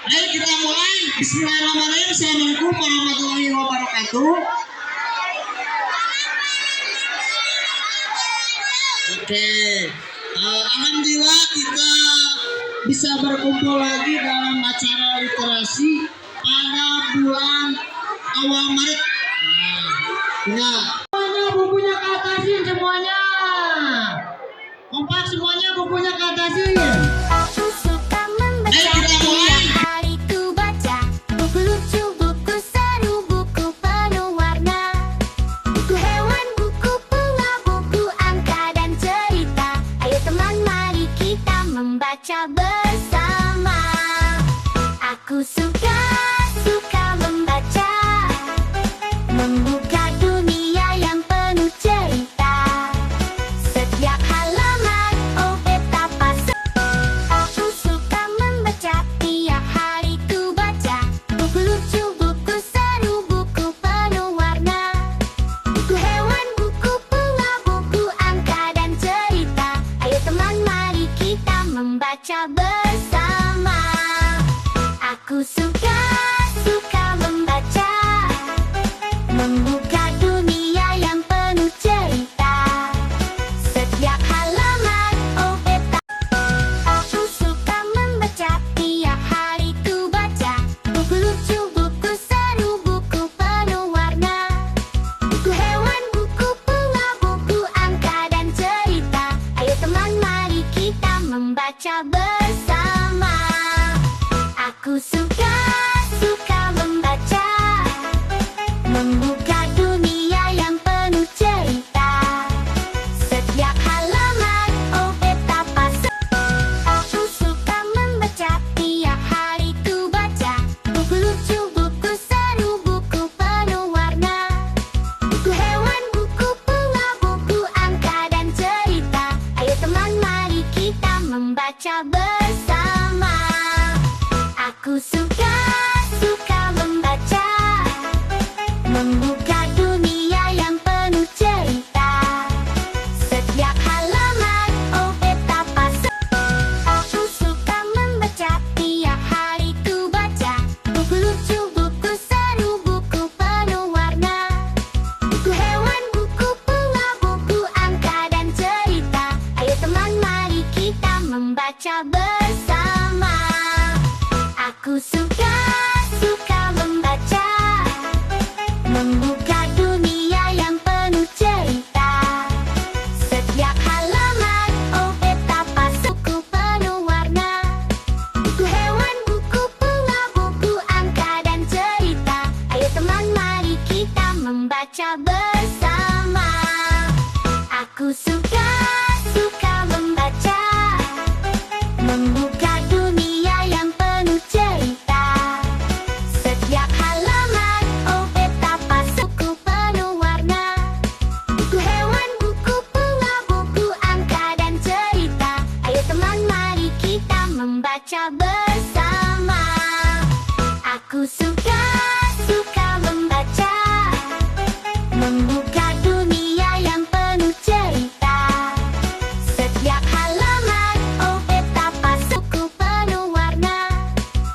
Ayo kita mulai. Bismillahirrahmanirrahim. Assalamualaikum warahmatullahi wabarakatuh. Oke, alhamdulillah kita bisa berkumpul lagi dalam acara literasi pada bulan awal Maret. Ya, semuanya bukunya ke atasin semuanya. Kompak semuanya bukunya ke atasin. Aku suka membaca tiap hari ku baca buku lucu, buku seru, buku penuh warna, buku hewan, buku bunga, buku angka dan cerita. Ayo teman, mari kita membaca bersama. Aku suka membaca, membuka dunia yang penuh cerita. Setiap halaman, oh betapa aku suka membaca tiap hari ku baca buku lucu, buku seru, buku penuh warna, buku hewan, buku bunga, buku angka dan cerita. Ayo teman, mari kita membaca bersama. Aku suka membaca, membuka dunia yang penuh cerita. Setiap halaman, oh betapa aku suka membaca tiap hari ku baca buku lucu, buku seru, buku penuh warna, buku hewan, buku bunga, buku angka dan cerita. Ayo teman, mari kita membaca bersama. Aku suka membaca, membuka dunia yang penuh cerita. Setiap halaman, oh betapa aku suka membaca tiap hari ku baca buku lucu, buku seru, buku penuh warna, buku hewan, buku bunga, buku angka dan cerita. Ayo teman, mari kita membaca bersama. Aku suka membaca, membuka dunia yang penuh cerita. Setiap halaman, oh betapa aku suka membaca tiap hari ku baca buku lucu, buku seru, buku penuh warna, buku hewan, buku bunga, buku angka dan cerita. Ayo teman, mari kita membaca bersama. Aku suka membaca, membuka dunia yang penuh cerita. Setiap halaman, oh betapa buku penuh warna, buku hewan, buku bunga, buku angka dan cerita. Ayo teman, mari kita membaca bersama. Aku suka membaca, membuka dunia yang penuh cerita. Setiap halaman, oh betapa buku penuh warna, buku hewan, buku bunga, buku angka dan cerita. Ayo teman, mari kita membaca bersama. Aku suka membaca, membuka dunia yang penuh cerita. Setiap halaman, oh betapa buku penuh warna,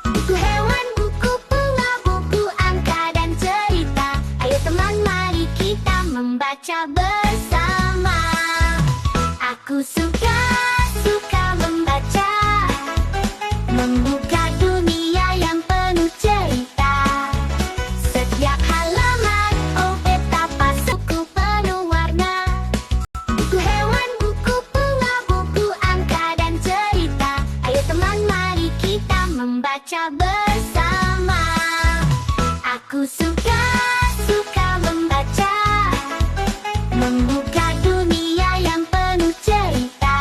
buku hewan, buku bunga, buku angka dan cerita. Ayo teman, mari kita membaca bersama. Aku suka membaca, membuka dunia yang penuh cerita. Setiap halaman, oh betapa buku penuh warna, buku hewan, buku bunga, buku angka dan cerita. Ayo teman, mari kita membaca bersama. Aku suka membaca, membuka dunia yang penuh cerita.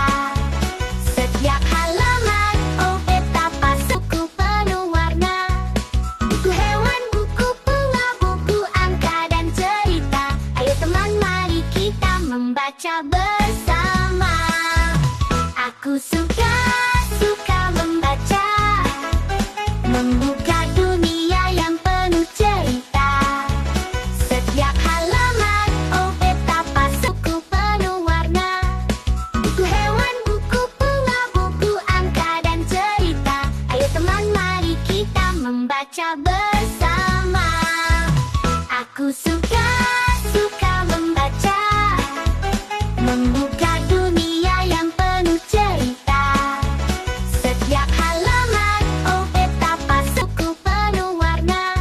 Setiap halaman, oh betapa buku penuh warna, buku hewan, buku bunga, buku angka dan cerita. Ayo teman, mari kita membaca bersama. Aku suka membaca, membuka dunia yang penuh cerita. Setiap halaman, oh betapa buku penuh warna, buku hewan, buku bunga, buku angka dan cerita. Ayo teman, mari kita Aku suka membaca, membuka dunia yang penuh cerita. Setiap halaman, oh betapa suku penuh warna.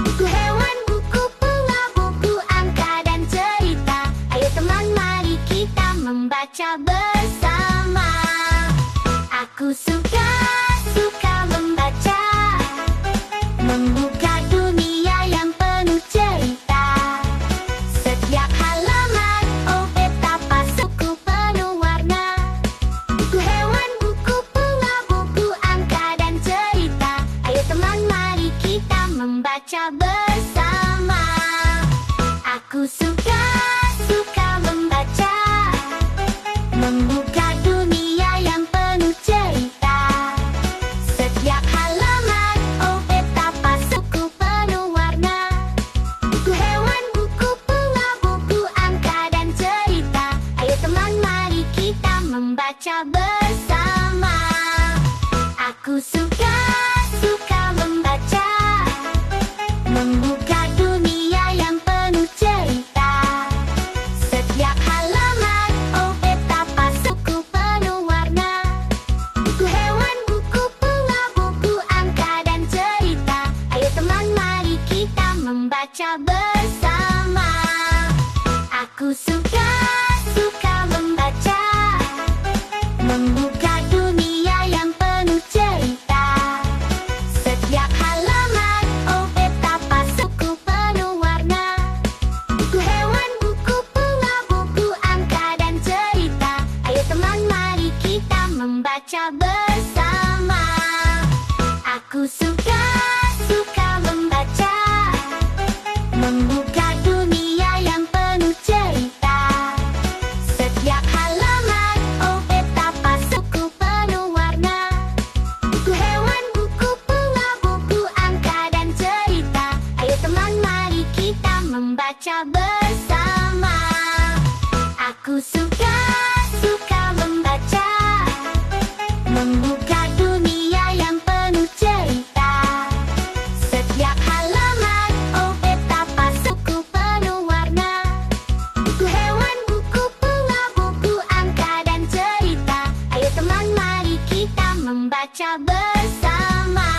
Buku hewan, buku bunga, buku angka dan cerita. Ayo teman, mari kita membaca bersama. Aku suka membaca, membuka dunia yang penuh cerita. Setiap halaman, oh betapa suku penuh warna. Buku hewan, buku bunga, buku angka dan cerita. Ayo teman, mari kita membaca bersama. Aku suka membaca, membuka dunia yang penuh cerita. Setiap halaman, oh betapa suku penuh warna. Buku hewan, buku bunga, buku angka dan cerita. Ayo teman, mari kita membaca bersama. Aku suka membaca, membuka dunia yang penuh cerita. Setiap halaman, oh betapa suku penuh warna. Buku hewan, buku bunga, buku angka dan cerita. Ayo teman, mari kita membaca bersama. Aku suka membaca, membuka dunia yang penuh cerita. Setiap halaman, oh betapa suku penuh warna. Buku hewan, buku bunga, buku angka dan cerita. Ayo teman, mari kita membaca bersama. Aku suka membaca, membuka dunia yang penuh cerita. Setiap halaman, oh betapa suku penuh warna. Buku hewan, buku bunga, buku angka dan cerita. Ayo teman, mari kita membaca bersama. Aku suka membaca, membuka dunia yang penuh cerita. Setiap halaman, oh betapa suku penuh warna. Buku hewan, buku bunga, buku angka dan cerita. Ayo teman, mari kita membaca bersama.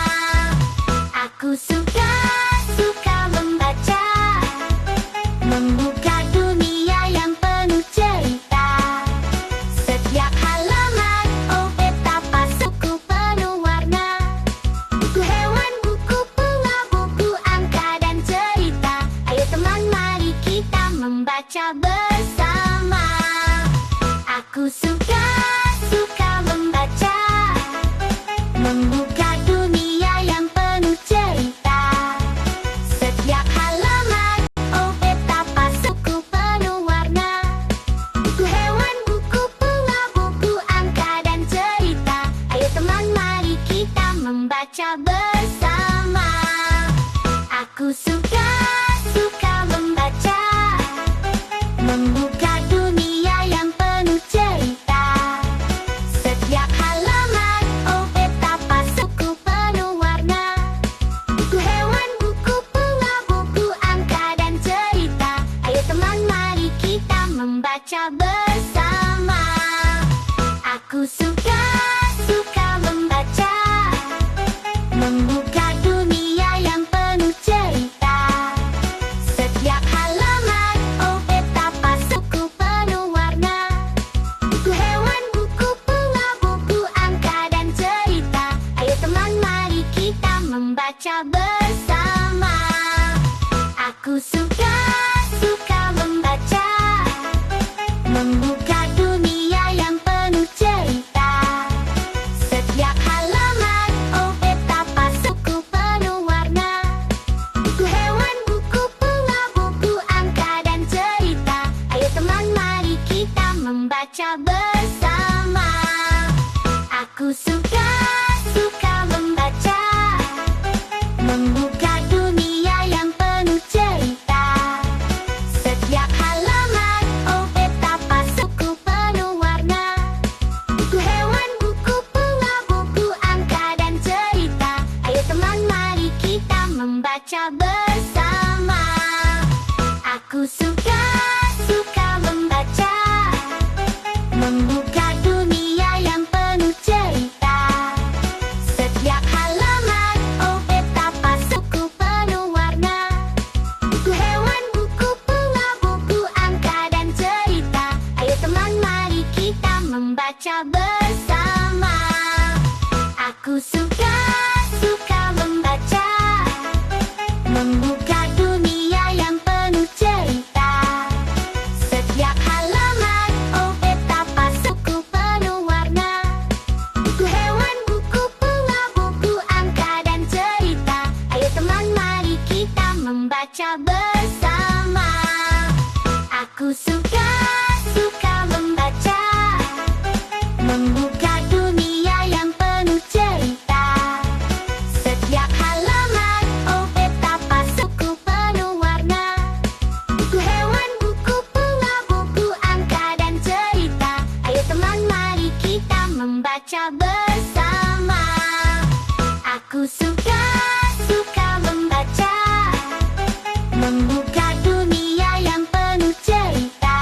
Aku suka membaca, membuka dunia yang penuh cerita. Setiap halaman, oh betapa suku penuh warna. Buku hewan, buku bunga, buku angka dan cerita. Ayo teman, mari kita membaca bersama. Aku suka membaca, membuka dunia yang penuh cerita. Setiap halaman, oh betapa suku penuh warna. Buku hewan, buku bunga, buku angka dan cerita. Ayo teman, mari kita membaca bersama. Aku suka membaca, membuka dunia yang penuh cerita. Setiap halaman, oh betapa suku penuh warna. Buku hewan, buku bunga, buku angka dan cerita. Ayo teman, mari kita membaca bersama. Aku suka membaca, membuka dunia yang penuh cerita. Setiap halaman, oh betapa suku penuh warna. Buku hewan, buku bunga, buku angka dan cerita. Ayo teman, mari kita membaca bersama. Aku suka membaca, membuka dunia yang penuh cerita. Setiap halaman, oh betapa suku penuh warna. Buku hewan, buku bunga, buku angka dan cerita. Ayo teman, mari kita membaca bersama. Aku suka membaca, membuka dunia yang penuh cerita. Setiap halaman, oh betapa suku penuh warna. Buku hewan, buku bunga, buku angka dan cerita. Ayo teman, mari kita membaca bersama. membaca bersama. Aku suka membaca, membuka dunia yang penuh cerita. Setiap halaman, oh betapa suku penuh warna. Buku hewan, buku bunga, buku angka dan cerita. Ayo teman, mari kita membaca bersama. Aku suka membaca, membuka dunia yang penuh cerita. Setiap halaman, oh betapa suku penuh warna. Buku hewan, buku bunga, buku angka dan cerita. Ayo teman, mari kita membaca bersama. Aku suka membaca, membuka dunia yang penuh cerita.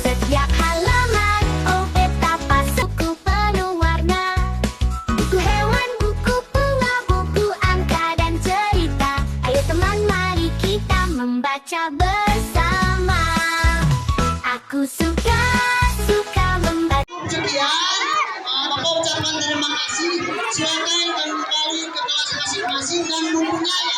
Setiap halaman, oh betapa suku penuh warna. Buku hewan, buku bunga, buku angka dan cerita. Ayo teman, mari kita membaca bersama. Aku suka membaca. Sekian, Bapak ucapkan terima kasih. Silakan kembali ke kelas masing-masing dan bukunya ya.